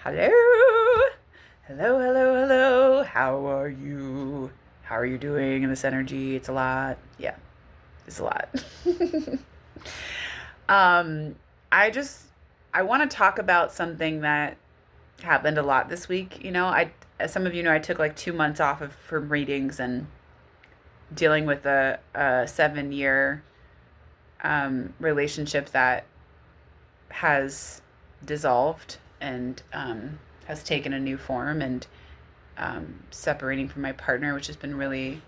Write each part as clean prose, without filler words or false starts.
Hello. Hello, hello, hello. How are you? How are you doing in this energy? It's a lot. Yeah, it's a lot. um, I just I want to talk about something that happened a lot this week. As some of you know, I took like 2 months off from readings and dealing with a 7 year relationship that has dissolved and has taken a new form and separating from my partner, which has been really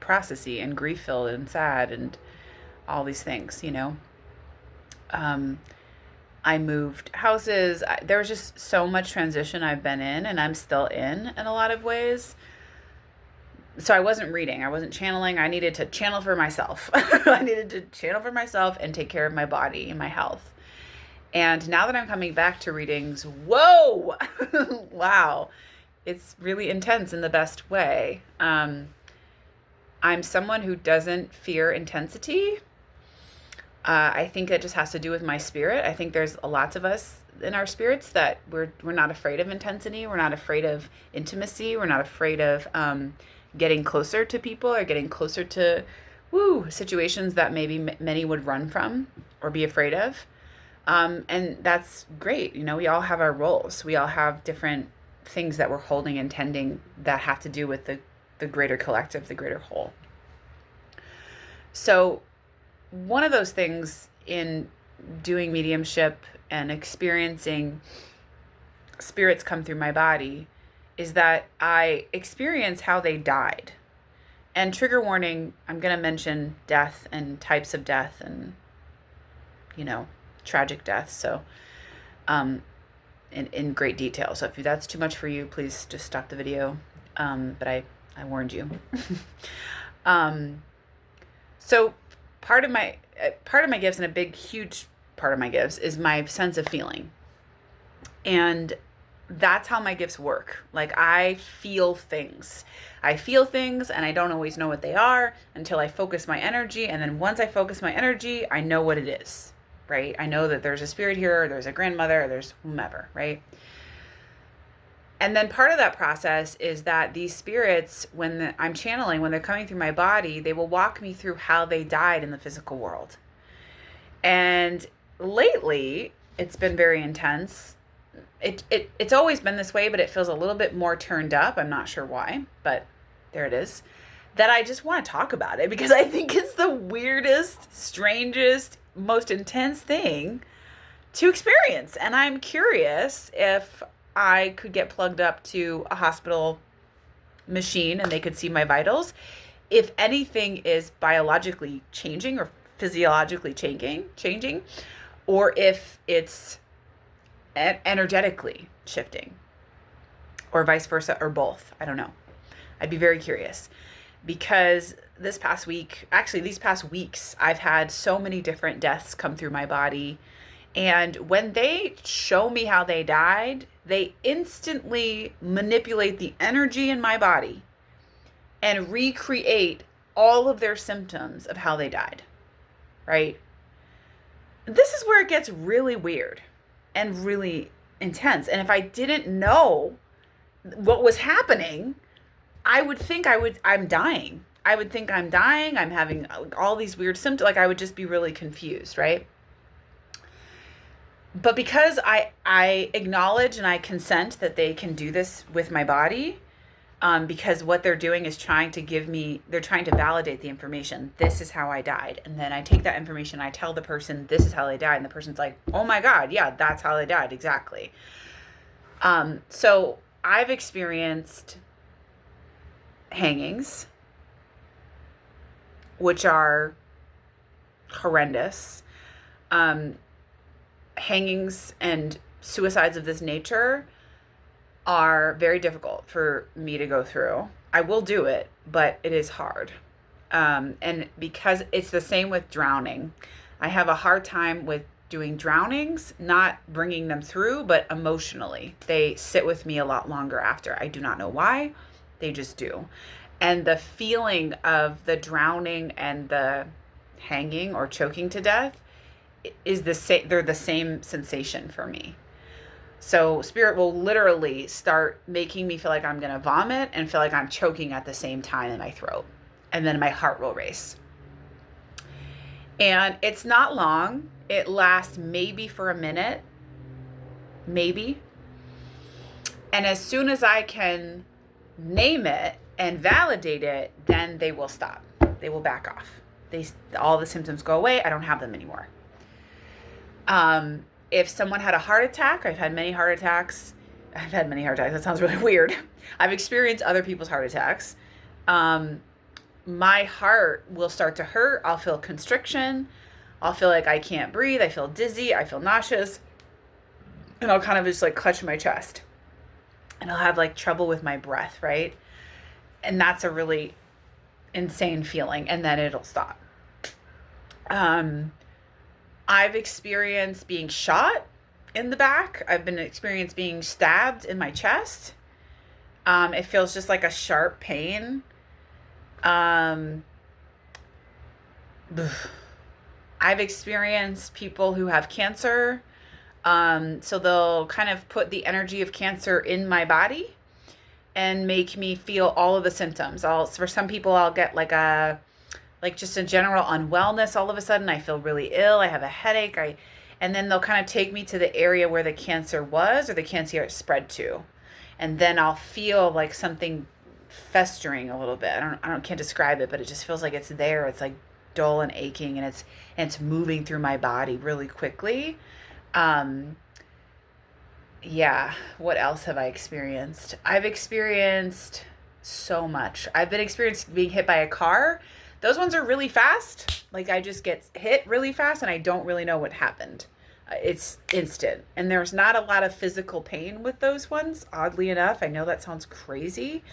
processy and grief filled and sad and all these things. Um, I moved houses. There was just so much transition I've been in and I'm still in a lot of ways. So I wasn't reading, I wasn't channeling. I needed to channel for myself. I needed to channel for myself and take care of my body and my health. And now that I'm coming back to readings, whoa, wow, it's really intense in the best way. I'm someone who doesn't fear intensity. I think it just has to do with my spirit. I think there's lots of us in our spirits that we're not afraid of intensity. We're not afraid of intimacy. We're not afraid of getting closer to people or getting closer to situations that maybe many would run from or be afraid of. And that's great. We all have our roles. We all have different things that we're holding and tending that have to do with the greater collective, the greater whole. So, one of those things in doing mediumship and experiencing spirits come through my body is that I experience how they died. And trigger warning, I'm going to mention death and types of death and, tragic death. So, in great detail. So if that's too much for you, please just stop the video. But I warned you. um, so part of my gifts, and a big, huge part of my gifts, is my sense of feeling. And that's how my gifts work. Like, I feel things. I feel things and I don't always know what they are until I focus my energy. And then once I focus my energy, I know what it is, right? I know that there's a spirit here, or there's a grandmother, or there's whomever, right? And then part of that process is that these spirits, I'm channeling, when they're coming through my body, they will walk me through how they died in the physical world. And lately, it's been very intense. It's always been this way, but it feels a little bit more turned up. I'm not sure why, but there it is. That I just want to talk about it because I think it's the weirdest, strangest, most intense thing to experience. And I'm curious if I could get plugged up to a hospital machine and they could see my vitals, if anything is biologically changing or physiologically changing, or if it's energetically shifting, or vice versa, or both. I don't know. I'd be very curious because these past weeks, I've had so many different deaths come through my body. And when they show me how they died, they instantly manipulate the energy in my body and recreate all of their symptoms of how they died, right? This is where it gets really weird and really intense. And if I didn't know what was happening, I would think I'm dying. I would think I'm dying. I'm having all these weird symptoms. Like, I would just be really confused, right? But because I acknowledge and I consent that they can do this with my body, because what they're doing is they're trying to validate the information. This is how I died. And then I take that information, I tell the person, this is how they died. And the person's like, oh my God, yeah, that's how they died. Exactly. So I've experienced hangings, which are horrendous. Hangings and suicides of this nature are very difficult for me to go through. I will do it, but it is hard. And because it's the same with drowning, I have a hard time with doing drownings, not bringing them through, but emotionally. They sit with me a lot longer after. I do not know why. They just do. And the feeling of the drowning and the hanging or choking to death is the same. They're the same sensation for me. So spirit will literally start making me feel like I'm going to vomit and feel like I'm choking at the same time in my throat. And then my heart will race. And it's not long. It lasts maybe for a minute, maybe. And as soon as I can name it and validate it, then they will stop. They will back off. All the symptoms go away. I don't have them anymore. If someone had a heart attack, I've had many heart attacks. That sounds really weird. I've experienced other people's heart attacks. My heart will start to hurt. I'll feel constriction. I'll feel like I can't breathe. I feel dizzy. I feel nauseous. And I'll kind of just like clutch my chest. And I'll have like trouble with my breath, right? And that's a really insane feeling. And then it'll stop. I've experienced being shot in the back. I've experienced being stabbed in my chest. It feels just like a sharp pain. I've experienced people who have cancer. So they'll kind of put the energy of cancer in my body and make me feel all of the symptoms. For some people, I'll get like just a general unwellness. All of a sudden, I feel really ill. I have a headache. And then they'll kind of take me to the area where the cancer was or the cancer spread to. And then I'll feel like something festering a little bit. Can't describe it, but it just feels like it's there. It's like dull and aching, and it's moving through my body really quickly. Yeah. What else have I experienced? I've experienced so much. I've been experienced being hit by a car. Those ones are really fast. Like I just get hit really fast and I don't really know what happened. It's instant. And there's not a lot of physical pain with those ones, oddly enough. I know that sounds crazy,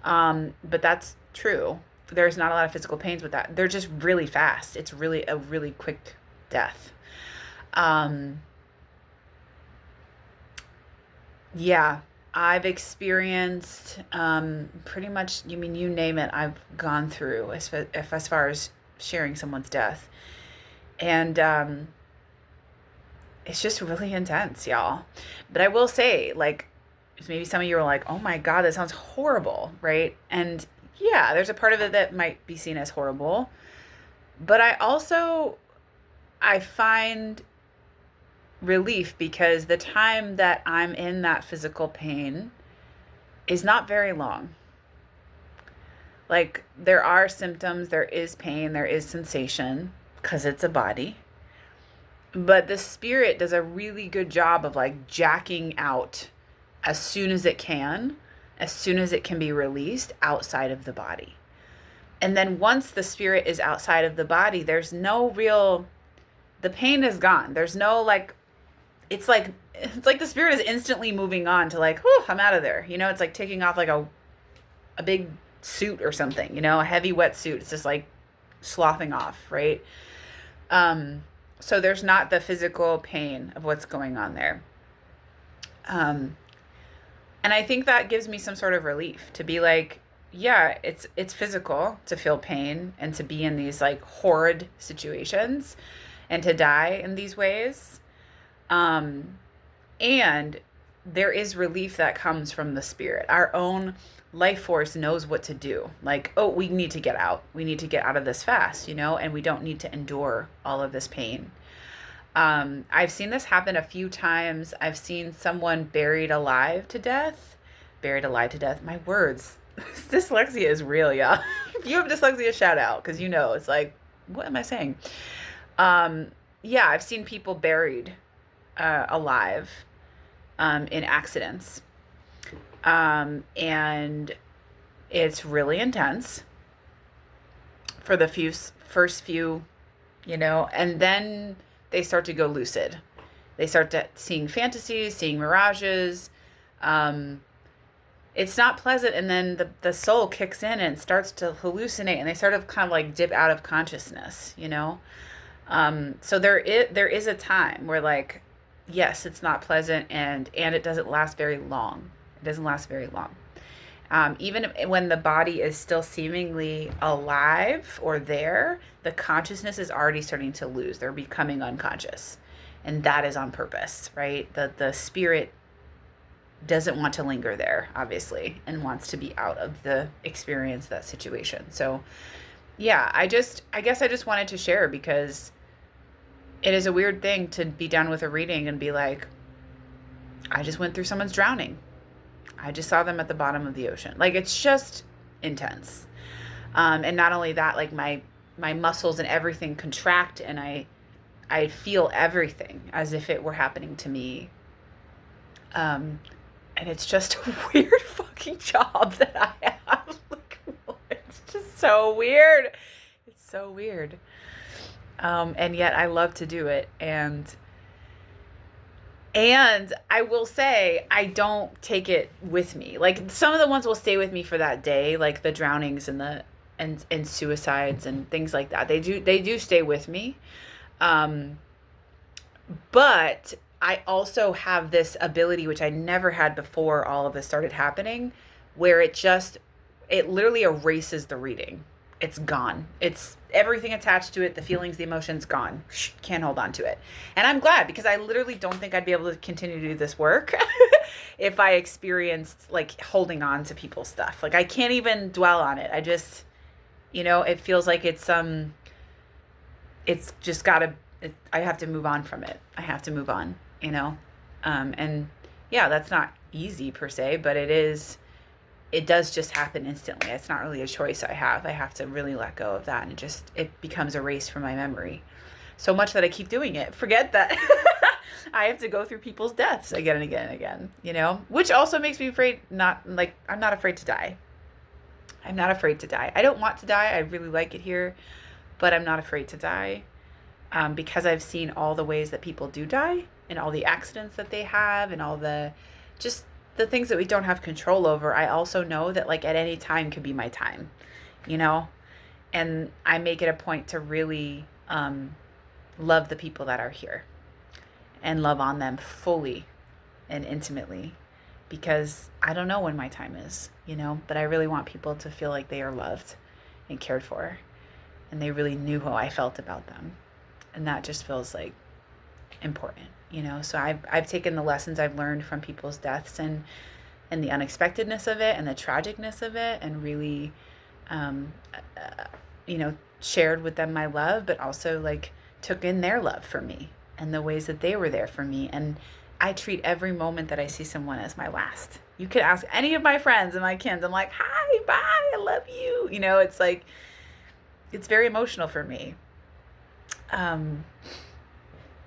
but that's true. There's not a lot of physical pains with that. They're just really fast. It's really a really quick death. Yeah, I've experienced pretty much, you name it, I've gone through as far as sharing someone's death. And it's just really intense, y'all. But I will say, like, maybe some of you are like, oh my God, that sounds horrible, right? And yeah, there's a part of it that might be seen as horrible. But I find relief because the time that I'm in that physical pain is not very long. Like there are symptoms, there is pain, there is sensation because it's a body. But the spirit does a really good job of like jacking out as soon as it can be released outside of the body. And then once the spirit is outside of the body, the pain is gone. There's no like, it's like the spirit is instantly moving on to like, whew, I'm out of there. It's like taking off like a big suit or something, a heavy wet suit. It's just like sloughing off, right? So there's not the physical pain of what's going on there. And I think that gives me some sort of relief to be like, yeah, it's physical to feel pain and to be in these like horrid situations and to die in these ways. And there is relief that comes from the spirit. Our own life force knows what to do. Like, oh, we need to get out. We need to get out of this fast, and we don't need to endure all of this pain. I've seen this happen a few times. I've seen someone buried alive to death. My words. Dyslexia is real, yeah. If you have dyslexia, shout out, because it's like, what am I saying? Yeah, I've seen people buried alive in accidents. And it's really intense for the first few, and then they start to go lucid. They start seeing fantasies, seeing mirages. It's not pleasant. And then the soul kicks in and starts to hallucinate, and they sort of kind of like dip out of consciousness, So there is a time where like, yes, it's not pleasant and it doesn't last very long. It doesn't last very long. Even when the body is still seemingly alive or there, the consciousness is already starting to lose. They're becoming unconscious. And that is on purpose, right? The spirit doesn't want to linger there, obviously, and wants to be out of the experience, that situation. So yeah, I guess I just wanted to share, because it is a weird thing to be done with a reading and be like, I just went through someone's drowning. I just saw them at the bottom of the ocean. Like, it's just intense. And not only that, like my muscles and everything contract, and I feel everything as if it were happening to me. And it's just a weird fucking job that I have. Like, it's just so weird. It's so weird. And yet I love to do it. And I will say, I don't take it with me. Like, some of the ones will stay with me for that day, like the drownings and and suicides and things like that. They do stay with me. Um, but I also have this ability, which I never had before all of this started happening, where it literally erases the reading. It's gone. It's everything attached to it, the feelings, the emotions, gone. Can't hold on to it. And I'm glad, because I literally don't think I'd be able to continue to do this work if I experienced like holding on to people's stuff. Like, I can't even dwell on it. I just, it feels like it's just gotta, I have to move on from it. I have to move on, and yeah, that's not easy per se, but it does just happen instantly. It's not really a choice I have. I have to really let go of that, and it becomes erased from my memory. So much that I keep doing it. Forget that I have to go through people's deaths again and again and again, which also makes me afraid. I'm not afraid to die. I'm not afraid to die. I don't want to die. I really like it here, but I'm not afraid to die. Because I've seen all the ways that people do die, and all the accidents that they have, and all just the things that we don't have control over. I also know that, like, at any time could be my time, and I make it a point to really love the people that are here and love on them fully and intimately, because I don't know when my time is, but I really want people to feel like they are loved and cared for, and they really knew how I felt about them. And that just feels like important, So I've taken the lessons I've learned from people's deaths, and the unexpectedness of it, and the tragicness of it, and really, shared with them my love, but also like took in their love for me and the ways that they were there for me. And I treat every moment that I see someone as my last. You could ask any of my friends and my kids. I'm like, hi, bye, I love you. It's like, it's very emotional for me.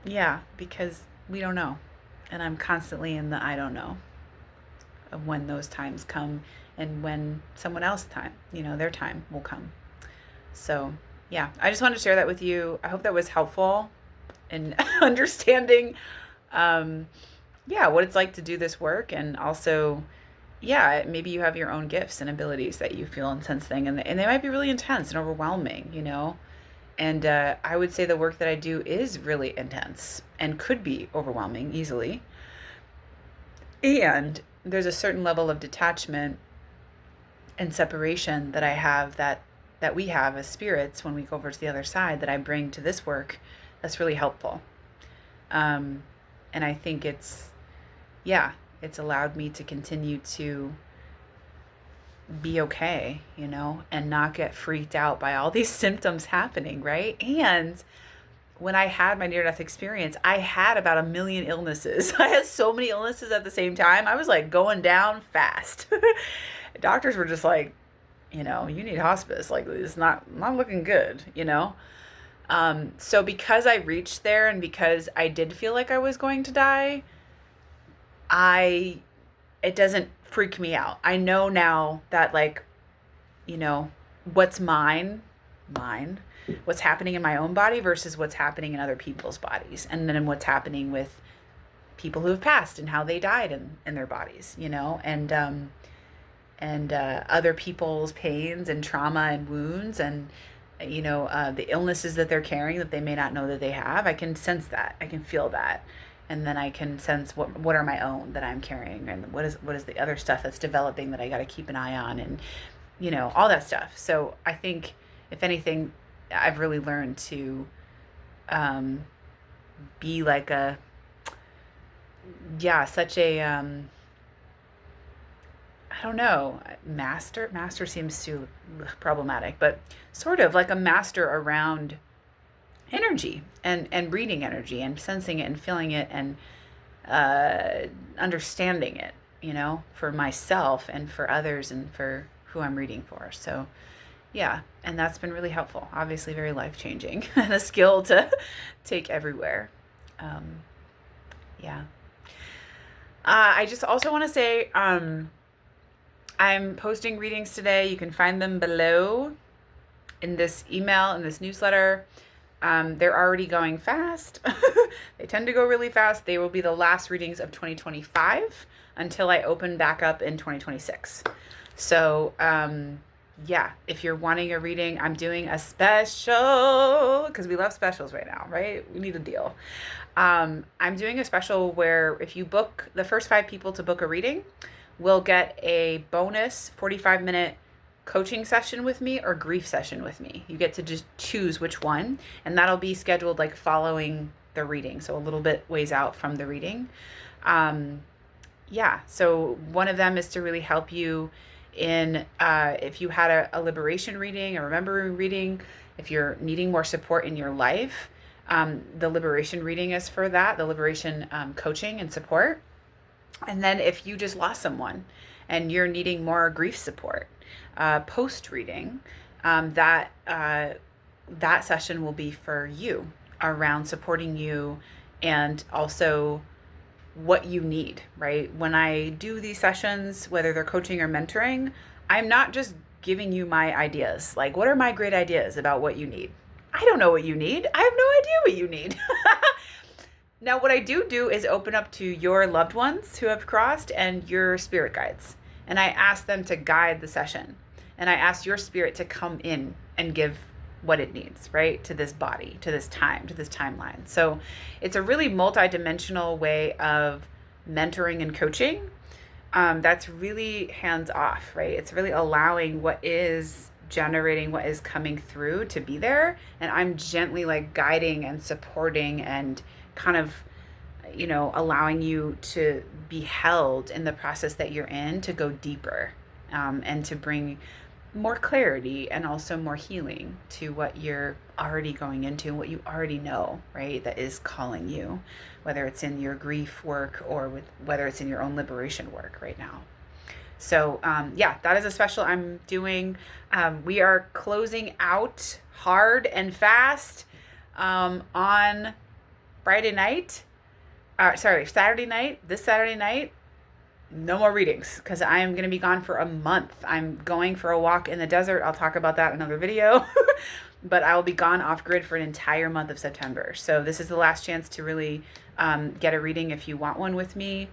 Yeah, because we don't know. And I'm constantly in the I don't know of when those times come, and when someone else's time, their time will come. So, yeah, I just wanted to share that with you. I hope that was helpful in understanding, what it's like to do this work. And also, yeah, maybe you have your own gifts and abilities that you feel and sense thing, and they might be really intense and overwhelming, And I would say the work that I do is really intense and could be overwhelming easily. And there's a certain level of detachment and separation that I have, that we have as spirits when we go over to the other side, that I bring to this work, that's really helpful. And I think it's allowed me to continue to be okay, and not get freaked out by all these symptoms happening, right? And when I had my near-death experience, I had about 1 million illnesses. I had so many illnesses at the same time. I was like going down fast. Doctors were just like, you need hospice. Like, it's not looking good, So because I reached there, and because I did feel like I was going to die, it doesn't freak me out. I know now that, like, what's mine, what's happening in my own body versus what's happening in other people's bodies. And then what's happening with people who have passed and how they died in their bodies, and other people's pains and trauma and wounds, and, the illnesses that they're carrying that they may not know that they have. I can sense that. I can feel that. And then I can sense what are my own that I'm carrying, and what is the other stuff that's developing that I got to keep an eye on, and all that stuff. So I think, if anything, I've really learned to be like a, yeah, such a, I don't know, master seems too problematic, but sort of like a master around energy and reading energy and sensing it and feeling it and understanding it, for myself and for others and for who I'm reading for. So, yeah, and that's been really helpful. Obviously, very life changing and a skill to take everywhere. Um, yeah. I just also want to say I'm posting readings today. You can find them below in this email, in this newsletter. They're already going fast. They tend to go really fast. They will be the last readings of 2025 until I open back up in 2026. So, yeah, if you're wanting a reading, I'm doing a special because we love specials right now, right? We need a deal. I'm doing a special where if you book the first 5 people to book a reading, will get a bonus 45-minute coaching session with me or grief session with me. You get to just choose which one, and that'll be scheduled like following the reading, so a little bit ways out from the reading. Yeah, so one of them is to really help you in if you had a liberation reading, a remembering reading, if you're needing more support in your life. The liberation reading is for that, the liberation coaching and support. And then if you just lost someone and you're needing more grief support, post reading, that session will be for you around supporting you and also what you need, right? When I do these sessions, whether they're coaching or mentoring, I'm not just giving you my ideas. Like, what are my great ideas about what you need? I don't know what you need. I have no idea what you need. Now, what I do is open up to your loved ones who have crossed and your spirit guides. And I ask them to guide the session. And I ask your spirit to come in and give what it needs, right? To this body, to this time, to this timeline. So it's a really multidimensional way of mentoring and coaching. That's really hands off, right? It's really allowing what is generating, what is coming through to be there. And I'm gently like guiding and supporting and kind of, allowing you to be held in the process that you're in to go deeper, and to bring more clarity and also more healing to what you're already going into and what you already know, right? That is calling you, whether it's in your grief work or whether it's in your own liberation work right now. So, yeah, that is a special I'm doing. We are closing out hard and fast on Saturday night, this Saturday night. No more readings because I am going to be gone for a month. I'm going for a walk in the desert. I'll talk about that in another video. But I will be gone off grid for an entire month of September. So this is the last chance to really get a reading if you want one with me.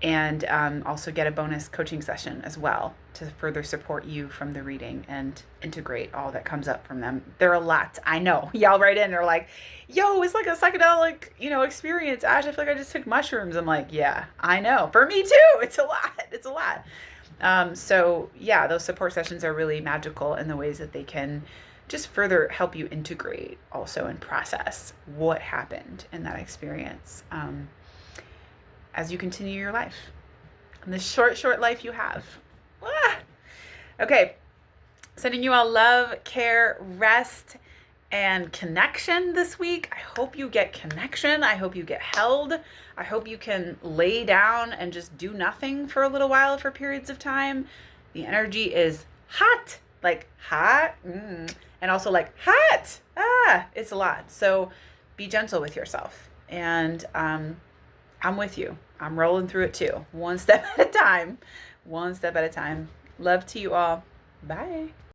And also get a bonus coaching session as well to further support you from the reading and integrate all that comes up from them. They're a lot. I know. Y'all write in. They're like, yo, it's like a psychedelic, experience. Ash, I feel like I just took mushrooms. I'm like, yeah, I know. For me too. It's a lot. It's a lot. So yeah, those support sessions are really magical in the ways that they can just further help you integrate also and process what happened in that experience. As you continue your life, in this short life you have. Okay, sending you all love, care, rest, and connection this week. I hope you get connection. I hope you get held. I hope you can lay down and just do nothing for a little while for periods of time. The energy is hot, like hot, and also like hot. It's a lot. So be gentle with yourself. And I'm with you. I'm rolling through it too. One step at a time. Love to you all. Bye.